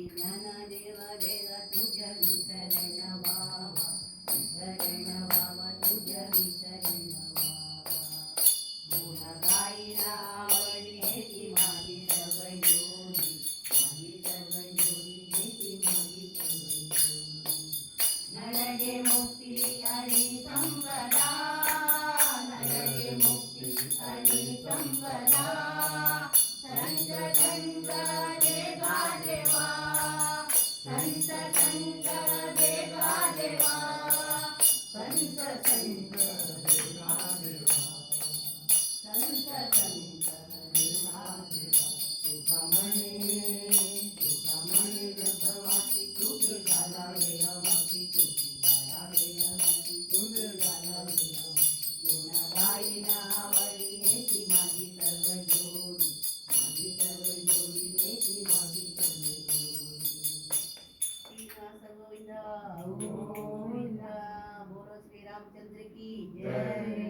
ज्ञानदेव देव तुझ्या विसरण व्हावा, विसरण व्हावा, तुझ्या विसरण व्हावा. गुण गायिना आवडण्याची माझी सवय जोडी, माझी सवय जोडी, त्याची माझी सवय जोडी. नरगे मुक्ती आणि संपदा, नरगे मुक्ती आणि संपदा. संत संत देवा देवा, संत संत देवा देवा, संत संत देवा देवा, संत संत देवा देवा. तुझा म्हणे गर्भवासी, तुझे घालावे हवासी, तुझी घालावे हवासी, तुझे घालावे हवासी. गुण गायिना आवडण्याची माझी सर्व जोडी, माझी सर्व जोडी, त्याची माझी सर्व जोडी. श्रीनिवास गोविंदा गोविंदा. बोलो श्री रामचंद्र की जय.